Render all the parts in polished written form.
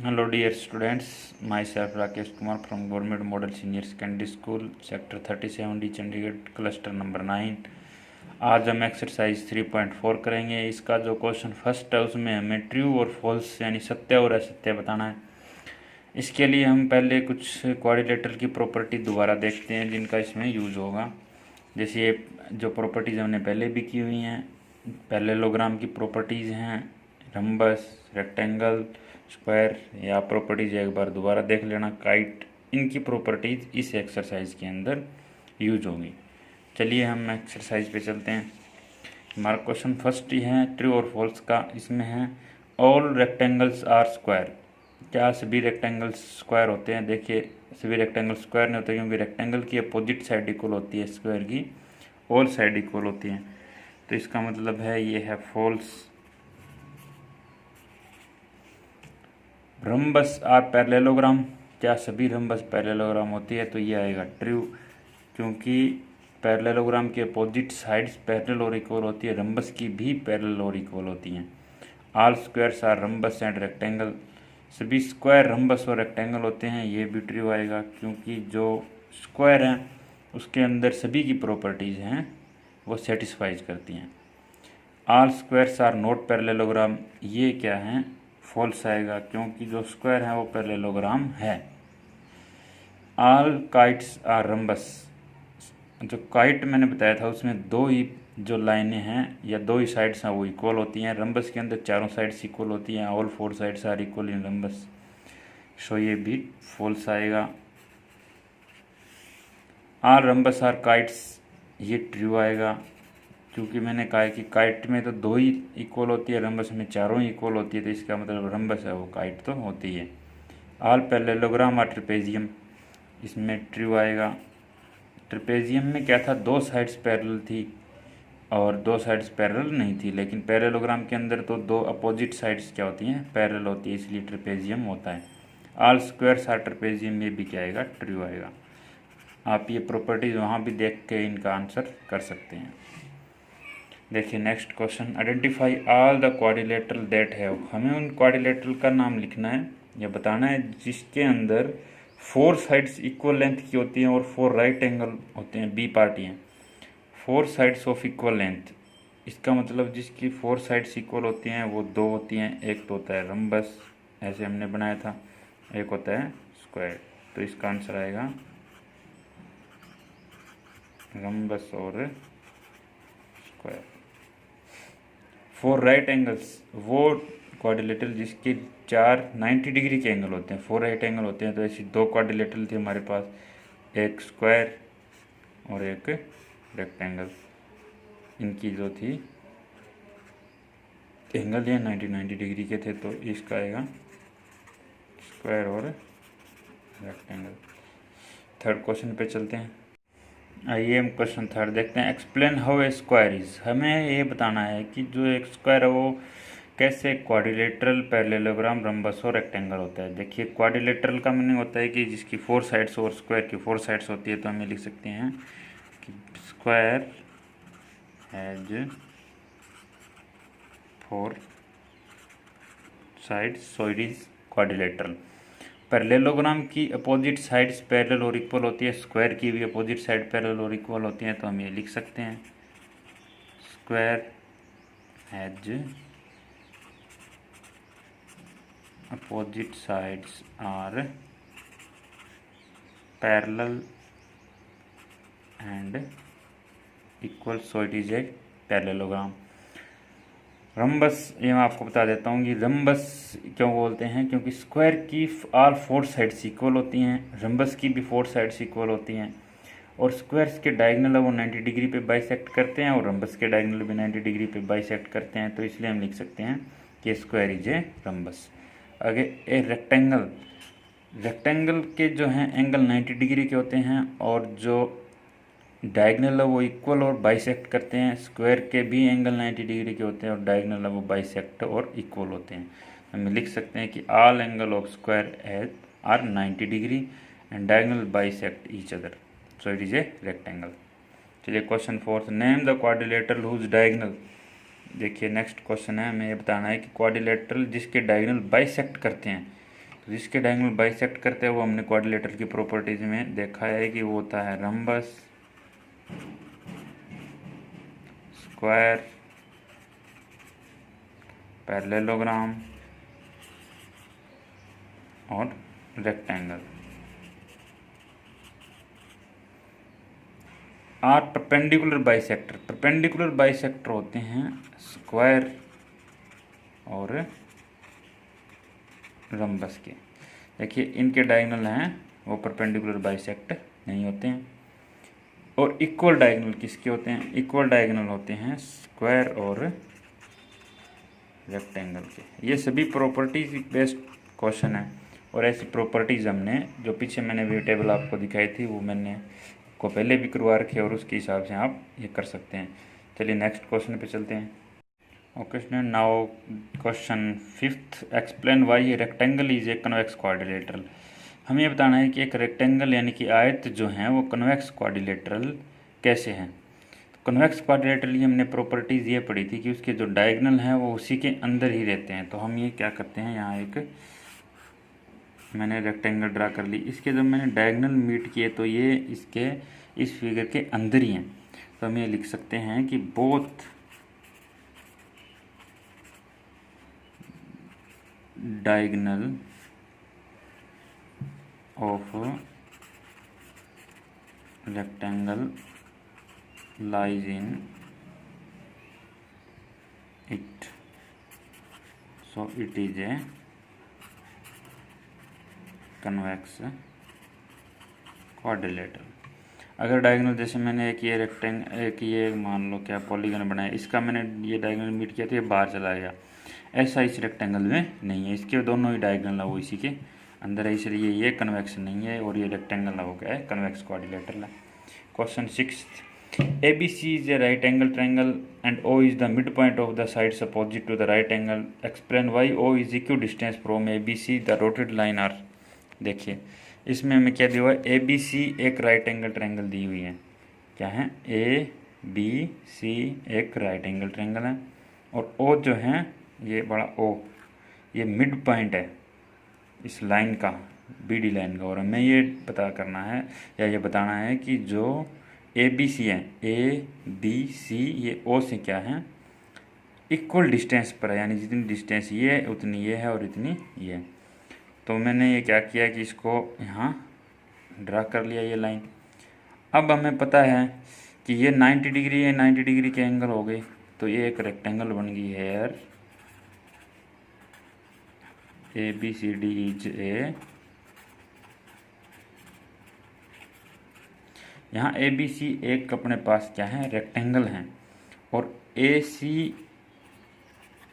Hello dear students, myself Rakesh Kumar from Government Model Senior Secondary School, Sector 37D Chandigarh, cluster number 9। आज हम exercise 3.4 करेंगे। इसका जो question first है उसमें हमें ट्रू और फॉल्स यानी सत्य और असत्य बताना है। इसके लिए हम पहले कुछ क्वाड्रिलेटरल की प्रॉपर्टी दोबारा देखते हैं जिनका इसमें यूज होगा। जैसे ये जो प्रॉपर्टीज़ हमने पहले भी की हुई हैं, पैरेललोग्राम की प्रॉपर्टीज़ हैं, रम्बस, रेक्टेंगल, स्क्वायर, या प्रॉपर्टीज एक बार दोबारा देख लेना, काइट, इनकी प्रॉपर्टीज इस एक्सरसाइज के अंदर यूज होंगी। चलिए हम एक्सरसाइज पे चलते हैं। हमारा क्वेश्चन फर्स्ट ही है ट्रू और फॉल्स का। इसमें है ऑल रेक्टेंगल्स आर स्क्वायर। क्या सभी रेक्टेंगल्स स्क्वायर होते हैं? देखिए, सभी रेक्टेंगल स्क्वायर नहीं होते क्योंकि रेक्टेंगल की अपोजिट साइड इक्वल होती है, स्क्वायर की ऑल साइड इक्वल होती हैं। तो इसका मतलब है ये है फॉल्स। Rhombus are parallelogram. क्या सभी रम्बस पैरेललोग्राम होती है? तो ये आएगा ट्रू, क्योंकि पैरेललोग्राम के अपोजिट साइड्स पैरेलल और इक्वल होती है, रम्बस की भी पैरेलल और इक्वल होती हैं। All squares are rhombus and rectangle. सभी स्क्वायर रम्बस और रेक्टेंगल होते हैं, ये भी ट्रू आएगा क्योंकि जो स्क्वायर हैं उसके अंदर सभी की प्रॉपर्टीज़ हैं वो सेटिस्फाइज करती हैं। All squares are not parallelogram, ये क्या है? फॉल्स आएगा क्योंकि जो स्क्वायर है वो पैरेललोग्राम है। All kites are rhombus. जो काइट मैंने बताया था उसमें दो ही जो लाइनें हैं या दो ही साइड्स हैं वो इक्वल होती हैं। रम्बस के अंदर चारों साइड्स इक्वल होती हैं। All four sides are equal in rhombus, so ये भी फॉल्स आएगा। ऑल रम्बस आर काइट्स, ये ट्रू आएगा क्योंकि मैंने कहा है कि काइट में तो दो ही इक्वल होती है, रम्बस में चारों ही इक्वल होती है, तो इसका मतलब रम्बस है वो काइट तो होती है। ऑल पैरेललोग्राम और ट्रेपेजियम, इसमें ट्रू आएगा। ट्रेपेजियम में क्या था? दो साइड्स पैरेलल थी और दो साइड्स पैरेलल नहीं थी, लेकिन पैरेललोग्राम के अंदर तो दो अपोजिट साइड्स क्या होती हैं? पैरेलल होती है, इसलिए ट्रेपेजियम होता है। ऑल स्क्वायर्स आर ट्रेपेजियम में भी क्या आएगा? ट्रू आएगा। आप ये प्रॉपर्टीज वहाँ भी देख के इनका आंसर कर सकते हैं। देखिए next question, identify all the quadrilateral that have. हमें उन क्वाड्रिलेटरल का नाम लिखना है या बताना है जिसके अंदर फोर साइड्स इक्वल लेंथ की होती हैं और फोर राइट एंगल होते हैं, बी पार्टी हैं। Four sides of equal length, इसका मतलब जिसकी फोर साइड्स इक्वल होती हैं वो दो होती हैं। एक तो होता है रम्बस, ऐसे हमने बनाया था, एक होता है स्क्वायर। तो इसका आंसर आएगा रम्बस और स्क्वायर। फोर राइट एंगल्स, वो क्वाड्रिलेटरल जिसके चार 90 डिग्री के एंगल होते हैं, फोर राइट एंगल होते हैं। तो ऐसी दो क्वाड्रिलेटरल थे हमारे पास, एक स्क्वायर और एक रेक्टेंगल। इनकी जो थी एंगल ये 90 डिग्री के थे, तो इसका आएगा स्क्वायर और रेक्टेंगल। थर्ड क्वेश्चन पे चलते हैं। आइए हम क्वेश्चन थर्ड देखते हैं। Explain how a square is. हमें ये बताना है कि जो एक स्क्वायर है वो कैसे क्वाड्रिलेटरल, पैरेललोग्राम, रम्बस और रेक्टेंगल होता है। देखिए क्वाड्रिलेटरल का मीनिंग होता है कि जिसकी फोर साइड्स और स्क्वायर की फोर साइड्स होती है। तो हमें लिख सकते हैं कि square has four sides, so it is quadrilateral. Parallelogram की अपोजिट साइड्स पैरेलल और इक्वल होती है, स्क्वायर की भी अपोजिट साइड पैरेलल और इक्वल होती हैं। तो हम ये लिख सकते हैं square has opposite sides are parallel and equal, so it is a parallelogram. Rhombus, ये मैं आपको बता देता हूँ कि रम्बस क्यों बोलते हैं, क्योंकि स्क्वायर की ऑल फोर साइड्स इक्वल होती हैं, रम्बस की भी फोर साइड्स इक्वल होती हैं, और स्क्वायर्स के डायगोनल वो 90 डिग्री पे बाइसेक्ट करते हैं और रम्बस के डायगोनल भी 90 डिग्री पे बाइसेक्ट करते हैं। तो इसलिए हम लिख सकते हैं कि स्क्वायर इज ए रम्बस। आगे ए रेक्टेंगल, रेक्टेंगल के जो हैं एंगल 90 डिग्री के होते हैं और जो डायगोनल है वो इक्वल और बाइसेक्ट करते हैं। स्क्वायर के भी एंगल 90 डिग्री के होते हैं और डायगोनल है वो बाइसेक्ट और इक्वल होते हैं। हम लिख सकते हैं कि all angle of square are 90 degree and diagonal bisect each other, so it is a rectangle. चलिए question fourth, name the quadrilateral whose diagonal. देखिए नेक्स्ट क्वेश्चन है, हमें ये बताना है कि क्वाड्रिलेटरल जिसके डायगोनल बाइसेक्ट करते हैं, तो जिसके डायगोनल बाइसेक्ट करते हैं वो हमने क्वाड्रिलेटरल की प्रॉपर्टीज में देखा है कि वो होता है रम्बस, स्क्वायर, पैरेललोग्राम और rectangle. Are perpendicular bisector, perpendicular bisector होते हैं स्क्वायर और रम्बस के। देखिए इनके डायगोनल हैं वो परपेंडिकुलर बाइसेक्ट नहीं होते हैं। और इक्वल डायगोनल किसके होते हैं? इक्वल डायगोनल होते हैं स्क्वायर और रेक्टेंगल के। ये सभी प्रॉपर्टीज बेस्ड क्वेश्चन है और ऐसी प्रॉपर्टीज हमने जो पीछे मैंने भी टेबल आपको दिखाई थी वो मैंने को पहले भी करवा रखे और उसके हिसाब से आप ये कर सकते हैं। चलिए नेक्स्ट क्वेश्चन पे चलते हैं। Okay student, now question 5th, explain why a rectangle is a convex quadrilateral. हमें ये बताना है कि एक रेक्टेंगल यानी कि आयत जो है वो कन्वेक्स क्वाड्रिलेटरल कैसे हैं। कन्वेक्स क्वाड्रिलेटरल की हमने प्रॉपर्टीज़ ये पढ़ी थी कि उसके जो डायगोनल हैं वो उसी के अंदर ही रहते हैं। तो हम ये क्या करते हैं, यहाँ एक मैंने रेक्टेंगल ड्रा कर ली, इसके जब मैंने डायगोनल मीट किए तो ये इसके इस फिगर के अंदर ही हैं। तो हम ये लिख सकते हैं कि both diagonal of rectangle lies in it, so it is a convex quadrilateral. अगर डायगोनल जैसे मैंने एक ये मान लो क्या पॉलीगन बनाया, इसका मैंने ये डायगोनल मीट किया तो ये बाहर चला गया, ऐसा इस रेक्टेंगल में नहीं है। इसके दोनों ही डायगोनल है वो इसी के अंदर है, इसलिए ये कन्वेक्स नहीं है और ये रेक्टेंगल हो गया है कन्वेक्स क्वाड्रिलेटरल है। Question 6th, ABC is a right angle triangle and O is the midpoint of the sides opposite to the right angle. Explain why O is equidistant from ABC. The dotted line are। देखिए इसमें हमें क्या दिया हुआ है, ABC एक right angle triangle दी हुई है। क्या है? ABC एक राइट एंगल ट्रायंगल है और O जो है ये बड़ा O, ये मिड पॉइंट है इस लाइन का, BD लाइन का। और हमें ये पता करना है या ये बताना है कि जो ABC है, ABC ये O से क्या है, इक्वल डिस्टेंस पर है, यानी जितनी डिस्टेंस ये है उतनी ये है और इतनी ये है। तो मैंने ये क्या किया कि इसको यहाँ ड्रा कर लिया ये लाइन। अब हमें पता है कि ये 90 डिग्री है, 90 डिग्री के एंगल हो गए, तो ये एक रेक्टेंगल बन गई है यार। ABCD इज ए, यहाँ ABC एक अपने पास क्या है, रेक्टेंगल है और AC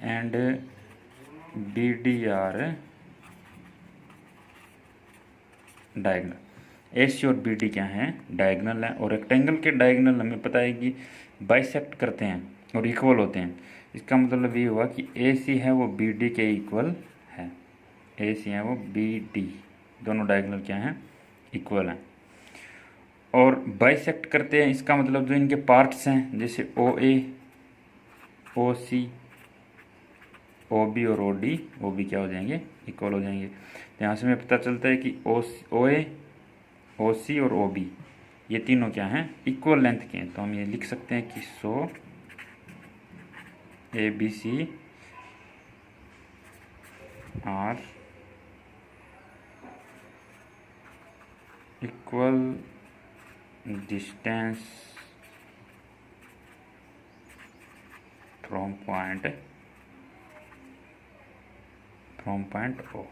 and BD are diagonal. AC और BD क्या है, डायगोनल है। और रेक्टेंगल के डायगोनल हमें पता है कि बाइसेक्ट करते हैं और इक्वल होते हैं। इसका मतलब ये हुआ कि AC है वो BD के इक्वल है, AC है वो BD, दोनों डायगोनल क्या हैं, इक्वल हैं। और बाइसेक्ट करते हैं, इसका मतलब जो इनके पार्ट्स हैं जैसे OA, OC, OB और OB क्या हो जाएंगे, इक्वल हो जाएंगे। तो यहाँ से हमें पता चलता है कि OA, OC और OB ये तीनों क्या हैं, इक्वल लेंथ के हैं। तो हम ये लिख सकते हैं कि so ABC are equal distance from point O।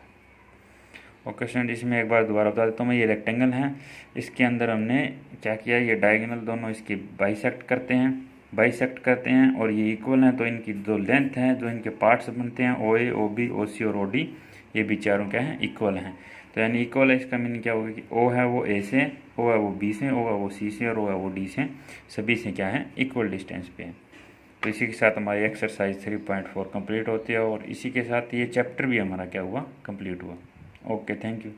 Okay student, इसमें एक बार दोबारा बता देता हूँ मैं, ये रेक्टेंगल है, इसके अंदर हमने क्या किया, ये डायगोनल दोनों इसके बाइसेक्ट करते हैं और ये इक्वल हैं। तो इनकी जो लेंथ है, जो इनके पार्ट्स बनते हैं OA, OB, OC और OD, ये भी चारों क्या हैं, इक्वल हैं। तो यानी इक्वल है, इसका मीनिंग क्या होगा कि O है वो A से, O है वो B से, O है वो C से और O है वो D से, सभी से क्या है, इक्वल डिस्टेंस पे है। तो इसी के साथ हमारी एक्सरसाइज 3.4 कंप्लीट होती है और इसी के साथ ये चैप्टर भी हमारा क्या हुआ, कंप्लीट हुआ। Okay, thank you.